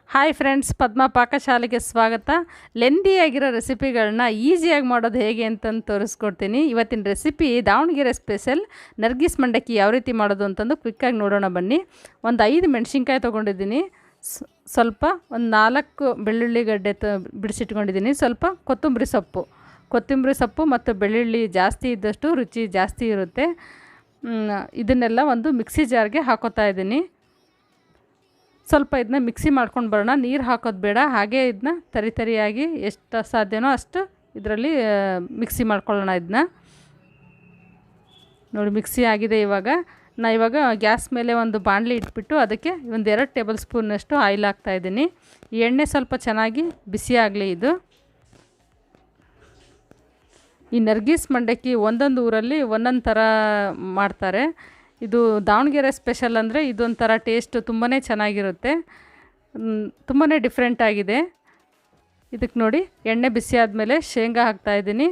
Hi friends, ಪದ್ಮ ಪಾಕಶಾಲೆಗೆ ಸ್ವಾಗತ. ಲೆಂದಿಯಾಗಿರೋ ರೆಸಿಪಿಗಳನ್ನ ಈಸಿಯಾಗಿ ಮಾಡೋದು ಹೇಗೆ ಅಂತಂದು ತೋರಿಸ್ಕೊಡ್ತೀನಿ. ಇವತ್ತಿನ ರೆಸಿಪಿ ದಾವಣಗೆರೆ ಸ್ಪೆಷಲ್ ನರ್ಗಿಸ್ ಮಂಡಕ್ಕಿ ಯಾವ ರೀತಿ ಮಾಡೋದು ಅಂತಂದು ಕ್ವಿಕ್ಕಾಗಿ ನೋಡೋಣ ಬನ್ನಿ. ಒಂದು 5 ಮೆಣಸಿನ್ಕಾಯಿ ತೊಗೊಂಡಿದ್ದೀನಿ, ಸ್ವಲ್ಪ ಒಂದು 4 ಬೆಳ್ಳುಳ್ಳಿ ಗಡ್ಡೆ ಬಿಡಿಸಿಟ್ಕೊಂಡಿದ್ದೀನಿ, ಸ್ವಲ್ಪ ಕೊತ್ತಂಬರಿ ಸೊಪ್ಪು ಮತ್ತು ಬೆಳ್ಳುಳ್ಳಿ ಜಾಸ್ತಿ ಇದ್ದಷ್ಟು ರುಚಿ ಜಾಸ್ತಿ ಇರುತ್ತೆ. ಇದನ್ನೆಲ್ಲ ಒಂದು ಮಿಕ್ಸಿ ಜಾರ್ಗೆ ಹಾಕೋತಾ ಇದ್ದೀನಿ. ಸ್ವಲ್ಪ ಇದನ್ನ ಮಿಕ್ಸಿ ಮಾಡ್ಕೊಂಡು ಬರೋಣ. ನೀರು ಹಾಕೋದು ಬೇಡ, ಹಾಗೆ ಇದನ್ನ ತರಿಯಾಗಿ ಎಷ್ಟು ಸಾಧ್ಯನೋ ಅಷ್ಟು ಇದರಲ್ಲಿ ಮಿಕ್ಸಿ ಮಾಡ್ಕೊಳ್ಳೋಣ. ಇದನ್ನ ನೋಡಿ ಮಿಕ್ಸಿ ಆಗಿದೆ. ಇವಾಗ ಗ್ಯಾಸ್ ಮೇಲೆ ಒಂದು ಬಾಣಲಿ ಇಟ್ಬಿಟ್ಟು ಅದಕ್ಕೆ ಒಂದು 2 ಟೇಬಲ್ ಸ್ಪೂನಷ್ಟು ಆಯಿಲ್ ಹಾಕ್ತಾಯಿದ್ದೀನಿ. ಈ ಎಣ್ಣೆ ಸ್ವಲ್ಪ ಚೆನ್ನಾಗಿ ಬಿಸಿ ಆಗಲಿ. ಈ ನರ್ಗಿಸ್ ಮಂಡಕ್ಕಿ ಒಂದೊಂದು ಊರಲ್ಲಿ ಒಂದೊಂದು ಥರ ಮಾಡ್ತಾರೆ. ಇದು ದಾವಣಗೆರೆ ಸ್ಪೆಷಲ್ ಅಂದರೆ ಇದೊಂಥರ ಟೇಸ್ಟ್ ತುಂಬಾ ಚೆನ್ನಾಗಿರುತ್ತೆ, ತುಂಬಾ ಡಿಫ್ರೆಂಟ್ ಆಗಿದೆ. ಇದಕ್ಕೆ ನೋಡಿ ಎಣ್ಣೆ ಬಿಸಿ ಆದಮೇಲೆ ಶೇಂಗಾ ಹಾಕ್ತಾಯಿದ್ದೀನಿ.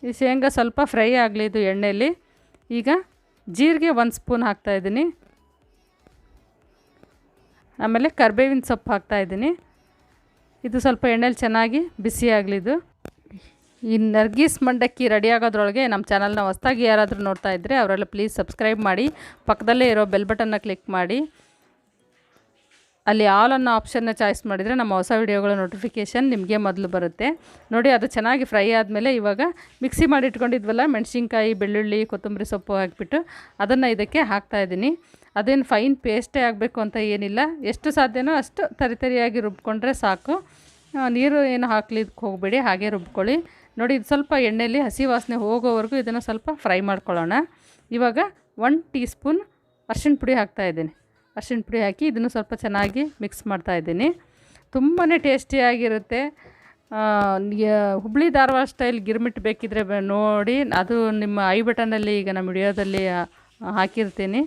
ಈ ಶೇಂಗಾ ಸ್ವಲ್ಪ ಫ್ರೈ ಆಗಲಿ ಇದು ಎಣ್ಣೆಯಲ್ಲಿ. ಈಗ ಜೀರಿಗೆ 1 ಸ್ಪೂನ್ ಹಾಕ್ತಾಯಿದ್ದೀನಿ. ಆಮೇಲೆ ಕರಿಬೇವಿನ ಸೊಪ್ಪು ಹಾಕ್ತಾಯಿದ್ದೀನಿ. ಇದು ಸ್ವಲ್ಪ ಎಣ್ಣೆಲಿ ಚೆನ್ನಾಗಿ ಬಿಸಿ ಆಗಲಿದು. ಈ ನರ್ಗಿಸ್ ಮಂಡಕ್ಕಿ ರೆಡಿ ಆಗೋದ್ರೊಳಗೆ ನಮ್ಮ ಚಾನಲ್ನ ಹೊಸದಾಗಿ ಯಾರಾದರೂ ನೋಡ್ತಾ ಇದ್ದರೆ ಅವರೆಲ್ಲ ಪ್ಲೀಸ್ ಸಬ್ಸ್ಕ್ರೈಬ್ ಮಾಡಿ, ಪಕ್ಕದಲ್ಲೇ ಇರೋ ಬೆಲ್ ಬಟನ್ನ ಕ್ಲಿಕ್ ಮಾಡಿ, ಅಲ್ಲಿ ಆಲ್ ಅನ್ನೋ ಆಪ್ಷನ್ನ ಚಾಯ್ಸ್ ಮಾಡಿದರೆ ನಮ್ಮ ಹೊಸ ವಿಡಿಯೋಗಳ ನೋಟಿಫಿಕೇಷನ್ ನಿಮಗೆ ಮೊದಲು ಬರುತ್ತೆ. ನೋಡಿ ಅದು ಚೆನ್ನಾಗಿ ಫ್ರೈ ಆದಮೇಲೆ ಇವಾಗ ಮಿಕ್ಸಿ ಮಾಡಿ ಇಟ್ಕೊಂಡಿದ್ವಲ್ಲ ಮೆಣಸಿನ್ಕಾಯಿ, ಬೆಳ್ಳುಳ್ಳಿ, ಕೊತ್ತಂಬರಿ ಸೊಪ್ಪು ಹಾಕಿಬಿಟ್ಟು ಅದನ್ನು ಇದಕ್ಕೆ ಹಾಕ್ತಾಯಿದ್ದೀನಿ. ಅದೇನು ಫೈನ್ ಪೇಸ್ಟೇ ಆಗಬೇಕು ಅಂತ ಏನಿಲ್ಲ, ಎಷ್ಟು ಸಾಧ್ಯನೋ ಅಷ್ಟು ತರಿಯಾಗಿ ರುಬ್ಕೊಂಡ್ರೆ ಸಾಕು. ನೀರು ಏನು ಹಾಕ್ಲಿಕ್ಕೆ ಹೋಗಬೇಡಿ, ಹಾಗೆ ರುಬ್ಕೊಳ್ಳಿ. ನೋಡಿ ಇದು ಸ್ವಲ್ಪ ಎಣ್ಣೆಯಲ್ಲಿ ಹಸಿ ವಾಸನೆ ಹೋಗೋವರೆಗೂ ಇದನ್ನು ಸ್ವಲ್ಪ ಫ್ರೈ ಮಾಡ್ಕೊಳ್ಳೋಣ. ಇವಾಗ 1 ಟೀ ಸ್ಪೂನ್ ಅರಿಶಿಣ ಪುಡಿ ಹಾಕ್ತಾಯಿದ್ದೀನಿ. ಅರಿಶಿಣ ಪುಡಿ ಹಾಕಿ ಇದನ್ನು ಸ್ವಲ್ಪ ಚೆನ್ನಾಗಿ ಮಿಕ್ಸ್ ಮಾಡ್ತಾಯಿದ್ದೀನಿ. ತುಂಬಾ ಟೇಸ್ಟಿಯಾಗಿರುತ್ತೆ. ಹುಬ್ಳಿ ಧಾರವಾಡ ಸ್ಟೈಲ್ ಗಿರ್ಮಿಟ್ ಬೇಕಿದ್ದರೆ ನೋಡಿ, ಅದು ನಿಮ್ಮ ಐ ಬಟನಲ್ಲಿ ಈಗ ನಮ್ಮ ವಿಡಿಯೋದಲ್ಲಿ ಹಾಕಿರ್ತೀನಿ.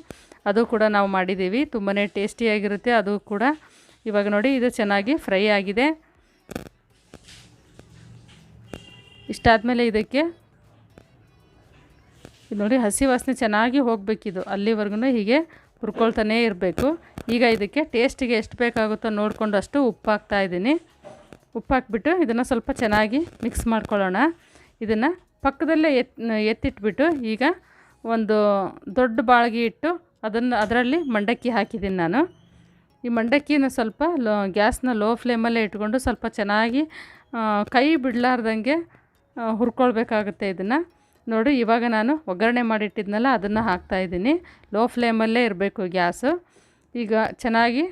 ಅದು ಕೂಡ ನಾವು ಮಾಡಿದ್ದೀವಿ, ತುಂಬಾ ಟೇಸ್ಟಿಯಾಗಿರುತ್ತೆ ಅದು ಕೂಡ. ಇವಾಗ ನೋಡಿ ಇದು ಚೆನ್ನಾಗಿ ಫ್ರೈ ಆಗಿದೆ. ಇಷ್ಟಾದಮೇಲೆ ಇದಕ್ಕೆ ನೋಡಿ ಹಸಿ ವಾಸನೆ ಚೆನ್ನಾಗಿ ಹೋಗಬೇಕಿದು, ಅಲ್ಲಿವರೆಗೂ ಹೀಗೆ ಹುರ್ಕೊಳ್ತಾನೇ ಇರಬೇಕು. ಈಗ ಇದಕ್ಕೆ ಟೇಸ್ಟಿಗೆ ಎಷ್ಟು ಬೇಕಾಗುತ್ತೋ ನೋಡಿಕೊಂಡು ಅಷ್ಟು ಉಪ್ಪು ಹಾಕ್ತಾಯಿದ್ದೀನಿ. ಉಪ್ಪು ಹಾಕ್ಬಿಟ್ಟು ಇದನ್ನು ಸ್ವಲ್ಪ ಚೆನ್ನಾಗಿ ಮಿಕ್ಸ್ ಮಾಡ್ಕೊಳ್ಳೋಣ. ಇದನ್ನು ಪಕ್ಕದಲ್ಲೇ ಎತ್ತಿಟ್ಬಿಟ್ಟು ಈಗ ಒಂದು ದೊಡ್ಡ ಬಾಳ್ಗೆ ಇಟ್ಟು ಅದರಲ್ಲಿ ಮಂಡಕ್ಕಿ ಹಾಕಿದ್ದೀನಿ ನಾನು. ಈ ಮಂಡಕ್ಕಿನ ಸ್ವಲ್ಪ ಗ್ಯಾಸ್ನ ಲೋ ಫ್ಲೇಮಲ್ಲೇ ಇಟ್ಕೊಂಡು ಸ್ವಲ್ಪ ಚೆನ್ನಾಗಿ ಕೈ ಬಿಡಲಾರ್ದಂಗೆ ಹುರ್ಕೊಳ್ಬೇಕಾಗುತ್ತೆ ಇದನ್ನು. ನೋಡಿ ಇವಾಗ ನಾನು ಒಗ್ಗರಣೆ ಮಾಡಿಟ್ಟಿದ್ನಲ್ಲ ಅದನ್ನು ಹಾಕ್ತಾಯಿದ್ದೀನಿ. ಲೋ ಫ್ಲೇಮಲ್ಲೇ ಇರಬೇಕು ಗ್ಯಾಸು. ಈಗ ಚೆನ್ನಾಗಿ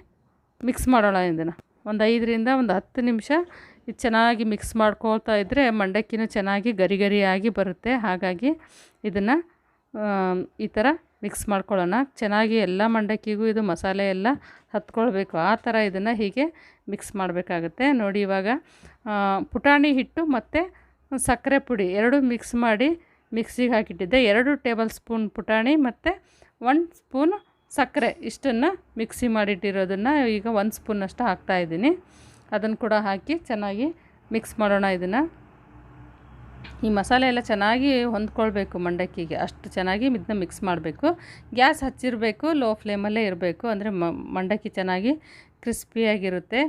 ಮಿಕ್ಸ್ ಮಾಡೋಣ. ಇದನ್ನು ಒಂದು 5ರಿಂದ 10 ನಿಮಿಷ ಇದು ಚೆನ್ನಾಗಿ ಮಿಕ್ಸ್ ಮಾಡ್ಕೊಳ್ತಾ ಇದ್ದರೆ ಮಂಡಕ್ಕಿನೂ ಚೆನ್ನಾಗಿ ಗರಿಗರಿಯಾಗಿ ಬರುತ್ತೆ. ಹಾಗಾಗಿ ಇದನ್ನು ಈ ಥರ ಮಿಕ್ಸ್ ಮಾಡ್ಕೊಳ್ಳೋಣ. ಚೆನ್ನಾಗಿ ಎಲ್ಲ ಮಂಡಕ್ಕಿಗೂ ಇದು ಮಸಾಲೆ ಎಲ್ಲ ಹತ್ಕೊಳ್ಬೇಕು, ಆ ಥರ ಇದನ್ನು ಹೀಗೆ ಮಿಕ್ಸ್ ಮಾಡಬೇಕಾಗತ್ತೆ. ನೋಡಿ ಇವಾಗ ಪುಟಾಣಿ ಹಿಟ್ಟು ಮತ್ತು ಸಕ್ಕರೆ ಪುಡಿ 2 ಮಿಕ್ಸ್ ಮಾಡಿ ಮಿಕ್ಸಿಗೆ ಹಾಕಿಟ್ಟಿದ್ದೆ. 2 ಟೇಬಲ್ ಸ್ಪೂನ್ ಪುಟಾಣಿ ಮತ್ತು 1 ಸ್ಪೂನ್ ಸಕ್ಕರೆ, ಇಷ್ಟನ್ನು ಮಿಕ್ಸಿ ಮಾಡಿಟ್ಟಿರೋದನ್ನು ಈಗ 1 ಸ್ಪೂನಷ್ಟು ಹಾಕ್ತಾಯಿದ್ದೀನಿ. ಅದನ್ನು ಕೂಡ ಹಾಕಿ ಚೆನ್ನಾಗಿ ಮಿಕ್ಸ್ ಮಾಡೋಣ. ಇದನ್ನು ಈ ಮಸಾಲೆ ಎಲ್ಲ ಚೆನ್ನಾಗಿ ಹೊಂದ್ಕೊಳ್ಬೇಕು ಮಂಡಕ್ಕಿಗೆ, ಅಷ್ಟು ಚೆನ್ನಾಗಿ ಇದನ್ನ ಮಿಕ್ಸ್ ಮಾಡಬೇಕು. ಗ್ಯಾಸ್ ಹಚ್ಚಿರಬೇಕು, ಲೋ ಫ್ಲೇಮಲ್ಲೇ ಇರಬೇಕು, ಅಂದರೆ ಮಂಡಕ್ಕಿ ಚೆನ್ನಾಗಿ ಕ್ರಿಸ್ಪಿಯಾಗಿರುತ್ತೆ.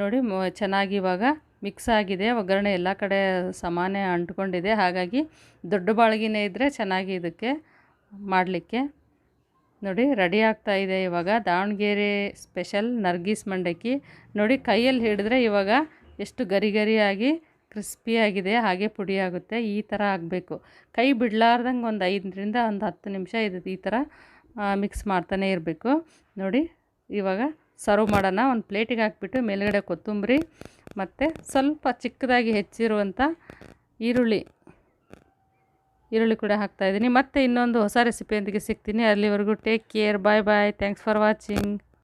ನೋಡಿ ಚೆನ್ನಾಗಿ ಇವಾಗ ಮಿಕ್ಸ್ ಆಗಿದೆ. ಒಗ್ಗರಣೆ ಎಲ್ಲ ಕಡೆ ಸಮಾನ ಅಂಟ್ಕೊಂಡಿದೆ. ಹಾಗಾಗಿ ದೊಡ್ಡ ಬಾಳ್ಗಿನೇ ಇದ್ದರೆ ಚೆನ್ನಾಗಿ ಇದಕ್ಕೆ ಮಾಡಲಿಕ್ಕೆ. ನೋಡಿ ರೆಡಿ ಆಗ್ತಾಯಿದೆ ಇವಾಗ ದಾವಣಗೆರೆ ಸ್ಪೆಷಲ್ ನರ್ಗಿಸ್ ಮಂಡಕ್ಕಿ. ನೋಡಿ ಕೈಯಲ್ಲಿ ಹಿಡಿದ್ರೆ ಇವಾಗ ಎಷ್ಟು ಗರಿಗರಿಯಾಗಿ ಕ್ರಿಸ್ಪಿಯಾಗಿದೆ, ಹಾಗೆ ಪುಡಿ ಆಗುತ್ತೆ. ಈ ಥರ ಆಗಬೇಕು. ಕೈ ಬಿಡಲಾರ್ದಂಗೆ ಒಂದು 5ರಿಂದ 10 ನಿಮಿಷ ಈ ಥರ ಮಿಕ್ಸ್ ಮಾಡ್ತಾನೆ ಇರಬೇಕು. ನೋಡಿ ಇವಾಗ ಸರ್ವ್ ಮಾಡೋಣ. ಒಂದು ಪ್ಲೇಟಿಗೆ ಹಾಕ್ಬಿಟ್ಟು ಮೇಲ್ಗಡೆ ಕೊತ್ತಂಬರಿ ಮತ್ತು ಸ್ವಲ್ಪ ಚಿಕ್ಕದಾಗಿ ಹೆಚ್ಚಿರುವಂಥ ಈರುಳ್ಳಿ ಕೂಡ ಹಾಕ್ತಾಯಿದ್ದೀನಿ. ಮತ್ತು ಇನ್ನೊಂದು ಹೊಸ ರೆಸಿಪಿಯೊಂದಿಗೆ ಸಿಗ್ತೀನಿ. ಅಲ್ಲಿವರೆಗೂ take care, bye bye, thanks for watching.